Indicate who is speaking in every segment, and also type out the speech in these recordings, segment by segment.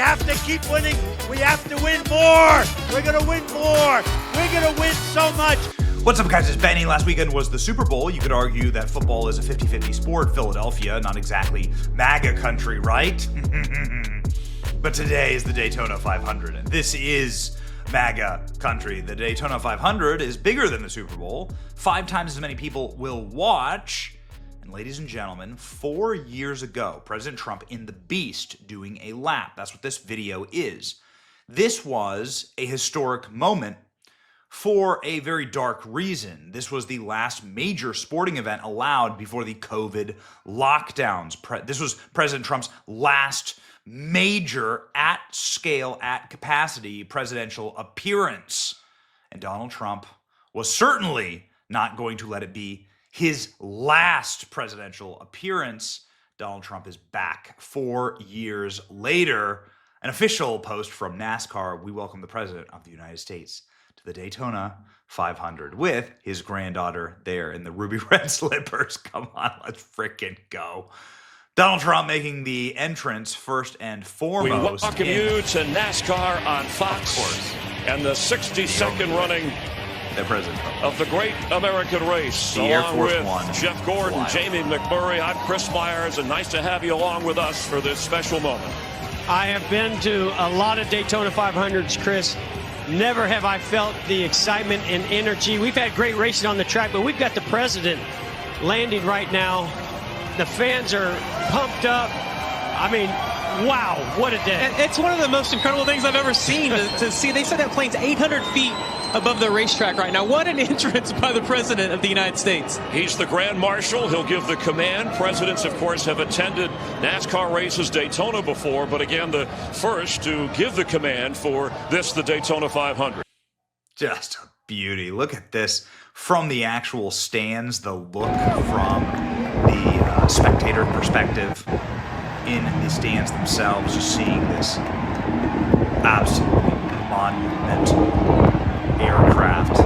Speaker 1: have to keep winning. We have to win more. We're going to win more. We're going to win so much.
Speaker 2: What's up, guys? It's Benny. Last weekend was the Super Bowl. You could argue that football is a 50-50 sport. Philadelphia, not exactly MAGA country, right? But today is the Daytona 500, and this is MAGA country. The Daytona 500 is bigger than the Super Bowl. 5 times as many people will watch. And ladies and gentlemen, 4 years ago, President Trump in the Beast doing a lap. That's what this video is. This was a historic moment for a very dark reason. This was the last major sporting event allowed before the COVID lockdowns. This was President Trump's last major, at-scale, at-capacity presidential appearance. And Donald Trump was certainly not going to let it be his last presidential appearance. Donald Trump is back 4 years later. An official post from NASCAR: "We welcome the President of the United States to the Daytona 500 with his granddaughter there in the ruby red slippers." Come on, let's frickin' go. Donald Trump making the entrance first and foremost.
Speaker 3: We welcome you to NASCAR on Fox,
Speaker 2: of course,
Speaker 3: and the 62nd running of the great American race,
Speaker 2: the Air
Speaker 3: along
Speaker 2: Force
Speaker 3: with
Speaker 2: One
Speaker 3: Jeff Gordon,
Speaker 2: Flyover.
Speaker 3: Jamie McMurray. I'm Chris Myers, and nice to have you along with us for this special moment.
Speaker 4: I have been to a lot of Daytona 500s, Chris. Never have I felt the excitement and energy. We've had great racing on the track, but we've got the president landing right now. The fans are pumped up. I mean, wow, what a day.
Speaker 5: It's one of the most incredible things I've ever seen to see. They said that plane's 800 feet above the racetrack right now. What an entrance by the President of the United States.
Speaker 3: He's the Grand Marshal. He'll give the command. Presidents, of course, have attended NASCAR races, Daytona before, but again, the first to give the command for this, the Daytona 500.
Speaker 2: Just a beauty. Look at this from the actual stands, the look from the spectator perspective in the stands themselves, just seeing this absolutely monumental aircraft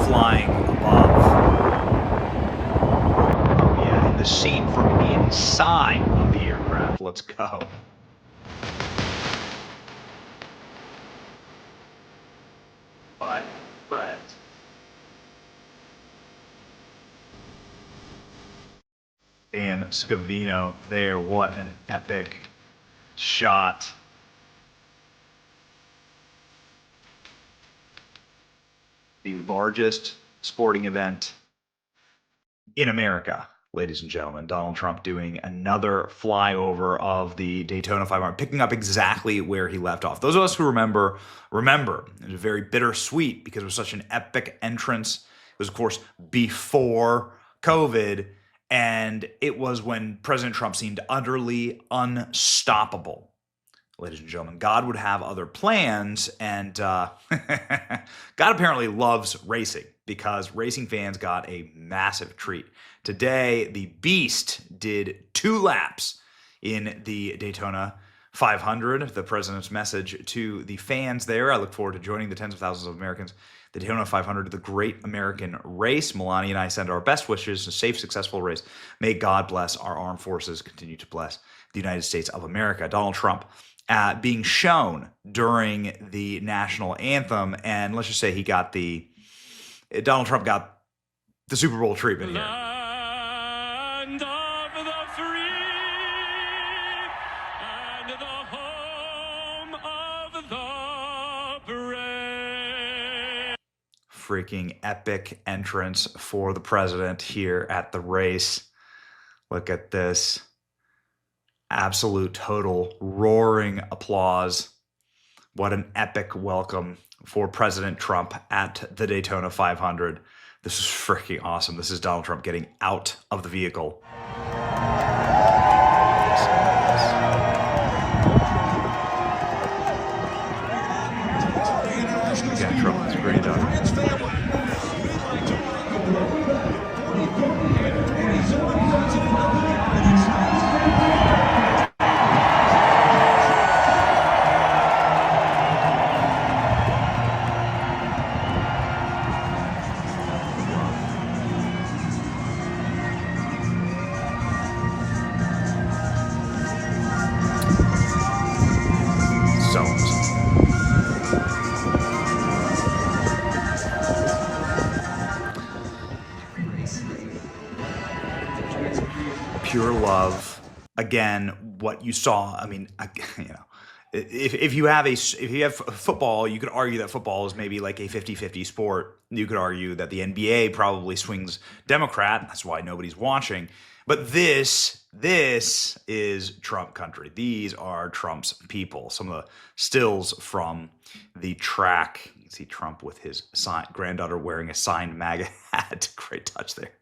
Speaker 2: flying above. Oh yeah, and the scene from inside of the aircraft. Let's go. But Dan Scavino there, what an epic shot. The largest sporting event in America, ladies and gentlemen. Donald Trump doing another flyover of the Daytona 500, picking up exactly where he left off. Those of us who remember. It was very bittersweet because it was such an epic entrance. It was, of course, before COVID, and it was when President Trump seemed utterly unstoppable. Ladies and gentlemen, God would have other plans, and God apparently loves racing because racing fans got a massive treat. Today, the Beast did 2 laps in the Daytona 500. The president's message to the fans there: "I look forward to joining the tens of thousands of Americans. The Daytona 500, the great American race. Melania and I send our best wishes, a safe, successful race. May God bless our armed forces, continue to bless the United States of America." Donald Trump being shown during the national anthem, and let's just say Donald Trump got the Super Bowl treatment here.
Speaker 3: Land of the free and the home of the brave.
Speaker 2: Freaking epic entrance for the president here at the race. Look at this. Absolute total roaring applause. What an epic welcome for President Trump at the Daytona 500. This is freaking awesome. This is Donald Trump getting out of the vehicle. Again, Trump's granddaughter. again, what you saw, I mean, you know, if you have football, you could argue that football is maybe like a 50-50 sport. You could argue that the NBA probably swings Democrat. That's why nobody's watching. But this is Trump country. These are Trump's people. Some of the stills from the track. You can see Trump with his granddaughter wearing a signed MAGA hat. Great touch there.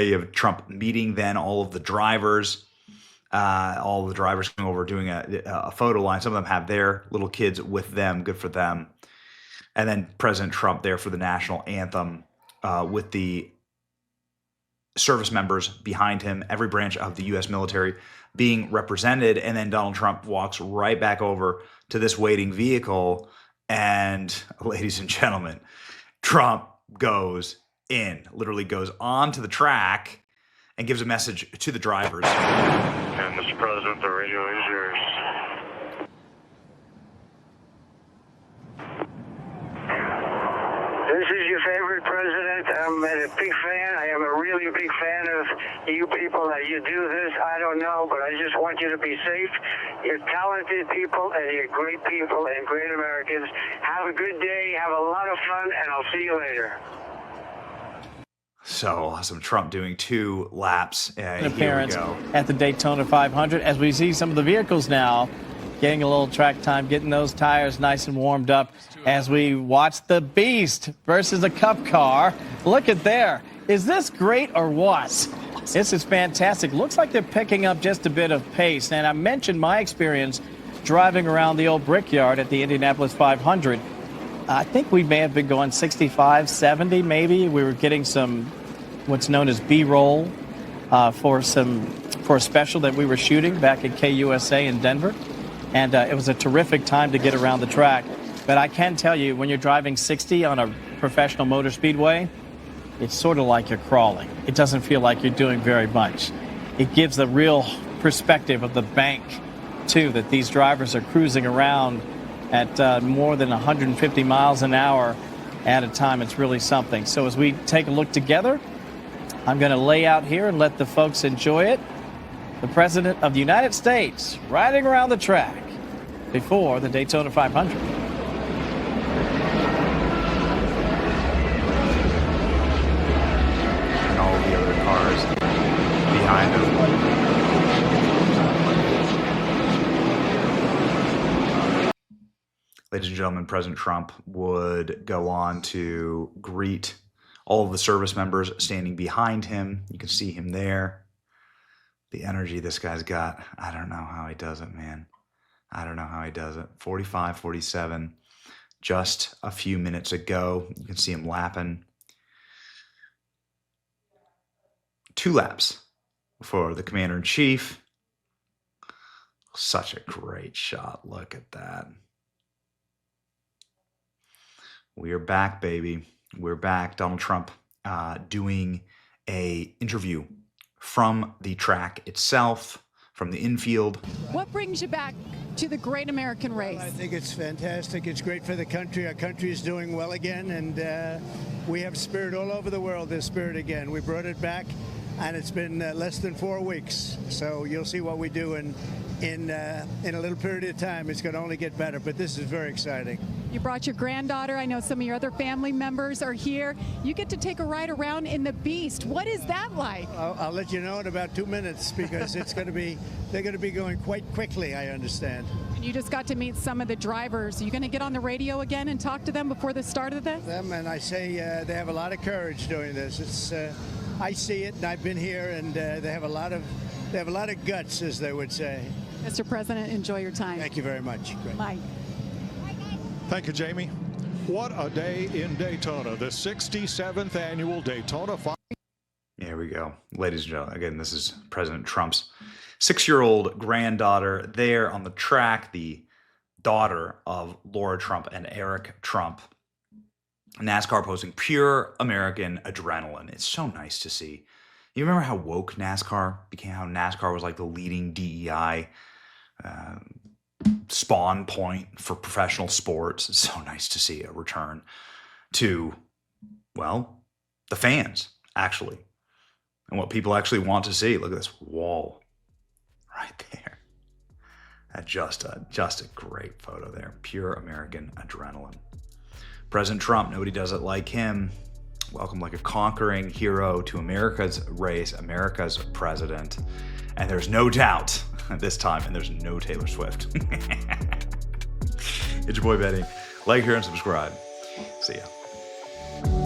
Speaker 2: You have Trump meeting then all of the drivers. All the drivers coming over doing a photo line. Some of them have their little kids with them. Good for them. And then President Trump there for the national anthem with the service members behind him, every branch of the U.S. military being represented. And then Donald Trump walks right back over to this waiting vehicle. And ladies and gentlemen, Trump goes in, literally goes onto the track and gives a message to the drivers.
Speaker 6: And Mr. President, the radio is yours. This is your favorite president. I'm a big fan. I am a really big fan of you people that you do this. I don't know, but I just want you to be safe. You're talented people, and you're great people and great Americans. Have a good day. Have a lot of fun, and I'll see you later.
Speaker 2: So awesome. Trump doing 2 laps.
Speaker 7: An appearance at the Daytona 500 as we see some of the vehicles now getting a little track time, getting those tires nice and warmed up as we watch the Beast versus a Cup car. Look at there. Is this great or what? This is fantastic. Looks like they're picking up just a bit of pace. And I mentioned my experience driving around the old Brickyard at the Indianapolis 500. I think we may have been going 65, 70 maybe. We were getting some what's known as B-roll for a special that we were shooting back at KUSA in Denver. And it was a terrific time to get around the track. But I can tell you, when you're driving 60 on a professional motor speedway, it's sort of like you're crawling. It doesn't feel like you're doing very much. It gives a real perspective of the bank, too, that these drivers are cruising around at more than 150 miles an hour at a time. It's really something. So as we take a look together, I'm going to lay out here and let the folks enjoy it. The President of the United States riding around the track before the Daytona 500.
Speaker 2: And all the other cars behind him. Ladies and gentlemen, President Trump would go on to greet all of the service members standing behind him. You can see him there. The energy this guy's got, I don't know how he does it, man. I don't know how he does it. 45, 47, just a few minutes ago. You can see him lapping. 2 laps for the Commander-in-Chief. Such a great shot. Look at that. We're back, baby. We're back. Donald Trump doing a interview from the track itself, from the infield.
Speaker 8: What brings you back to the Great American Race?
Speaker 9: I think it's fantastic. It's great for the country. Our country is doing well again, and we have spirit all over the world. There's spirit again. We brought it back, and it's been less than 4 weeks. So you'll see what we do in a little period of time. It's going to only get better, but this is very exciting.
Speaker 8: You brought your granddaughter. I know some of your other family members are here. You get to take a ride around in the Beast. What is that like?
Speaker 9: I'll let you know in about 2 minutes because they're going to be going quite quickly, I understand.
Speaker 8: And you just got to meet some of the drivers. Are you going to get on the radio again and talk to them before the start of this?
Speaker 9: And I say they have a lot of courage doing this. It's I see it, and I've been here, and they have a lot of guts, as they would say.
Speaker 8: Mr. President, enjoy your time.
Speaker 9: Thank you very much. Great.
Speaker 8: Mike.
Speaker 10: Thank you, Jamie. What a day in Daytona, the 67th annual Daytona 500.
Speaker 2: Here we go. Ladies and gentlemen, again, this is President Trump's 6-year-old granddaughter there on the track, the daughter of Laura Trump and Eric Trump. NASCAR posting pure American adrenaline. It's so nice to see. You remember how woke NASCAR became, how NASCAR was like the leading DEI spawn point for professional sports. It's so nice to see a return to, well, the fans, actually, and what people actually want to see. Look at this wall. right there. Just a great photo there. Pure American adrenaline. President Trump, nobody does it like him. Welcome like a conquering hero to America's race, America's president. And there's no doubt this time, and there's no Taylor Swift. It's your boy Benny. Like, share, and subscribe. See ya.